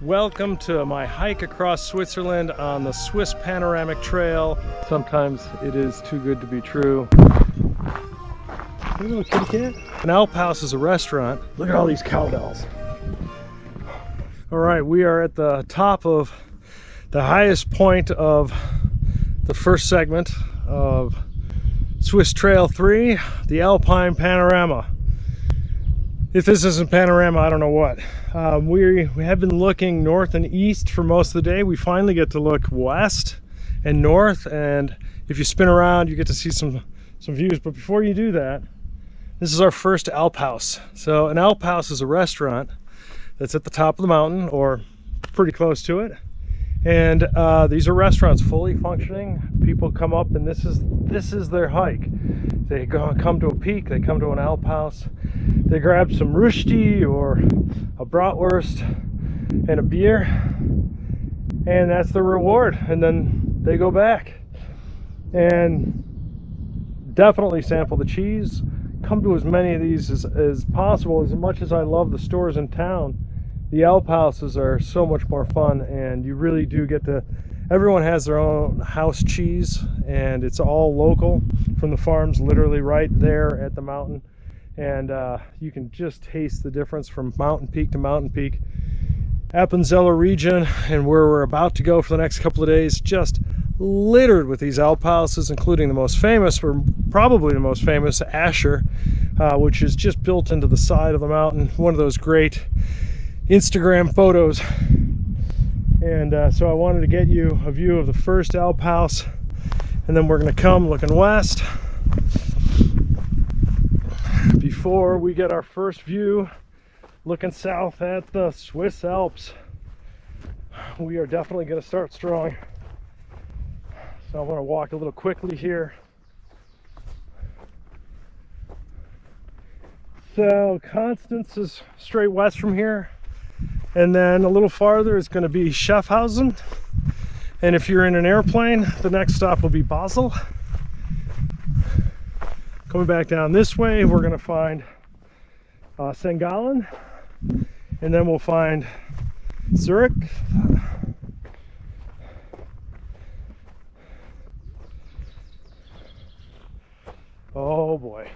Welcome to my hike across Switzerland on the Swiss Panoramic Trail. Sometimes it is too good to be true. Little kitty cat. An Alphaus is a restaurant. Look at all these cowbells. All right, we are at the top of the highest point of the first segment of Swiss Trail 3, the Alpine Panorama. If this isn't panorama, I don't know what. We have been looking north and east for most of the day. We finally get to look west and north, and if you spin around, you get to see some views. But before you do that, this is our first Alphaus. So an Alphaus is a restaurant that's at the top of the mountain, or pretty close to it. And these are restaurants fully functioning. People come up, and this is their hike. They come to a peak, they come to an Alphaus, they grab some Rösti or a bratwurst and a beer, and that's the reward. And then they go back and definitely sample the cheese. Come to as many of these as possible. As much as I love the stores in town, the Alphauses are so much more fun, and you really do get to, everyone has their own house cheese, and it's all local from the farms, literally right there at the mountain. And you can just taste the difference from mountain peak to mountain peak. Appenzeller region, and where we're about to go for the next couple of days, just littered with these Alphauses, including the most famous, or probably the most famous, Asher, which is just built into the side of the mountain. One of those great Instagram photos. And so I wanted to get you a view of the first Alphaus, and then we're going to come looking west before we get our first view looking south at the Swiss Alps. We are definitely going to start strong, so I want to walk a little quickly here. So Constance is straight west from here, and then a little farther is going to be Schaffhausen, and if you're in an airplane, the next stop will be Basel. Coming back down this way, we're going to find St. Gallen, and then we'll find Zurich. Oh boy.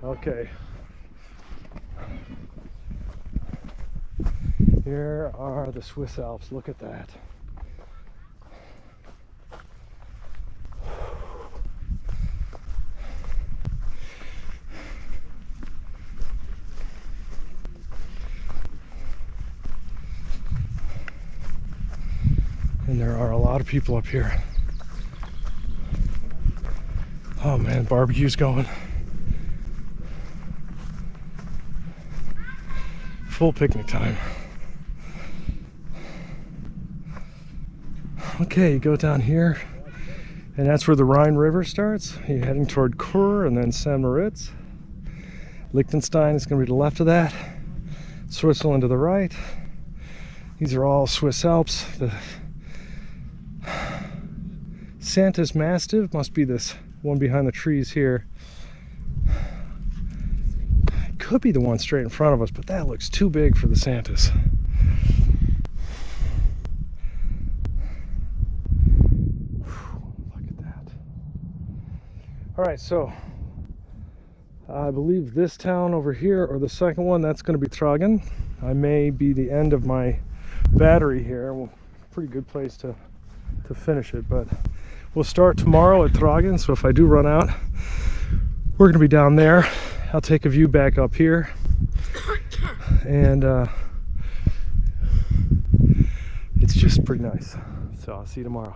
Okay. Here are the Swiss Alps. Look at that. And there are a lot of people up here. Oh man, barbecue's going. Full picnic time. Okay, you go down here, and that's where the Rhine River starts. You're heading toward Chur and then St. Moritz. Liechtenstein is going to be to the left of that. Switzerland to the right. These are all Swiss Alps. The Santis Mastiff must be this one behind the trees here. It could be the one straight in front of us, but that looks too big for the Santis. Look at that. All right, so I believe this town over here, or the second one, that's going to be Trogen. I may be the end of my battery here. Well, pretty good place to finish it, but we'll start tomorrow at Trogen, so if I do run out, we're going to be down there. I'll take a view back up here, and it's just pretty nice. So I'll see you tomorrow.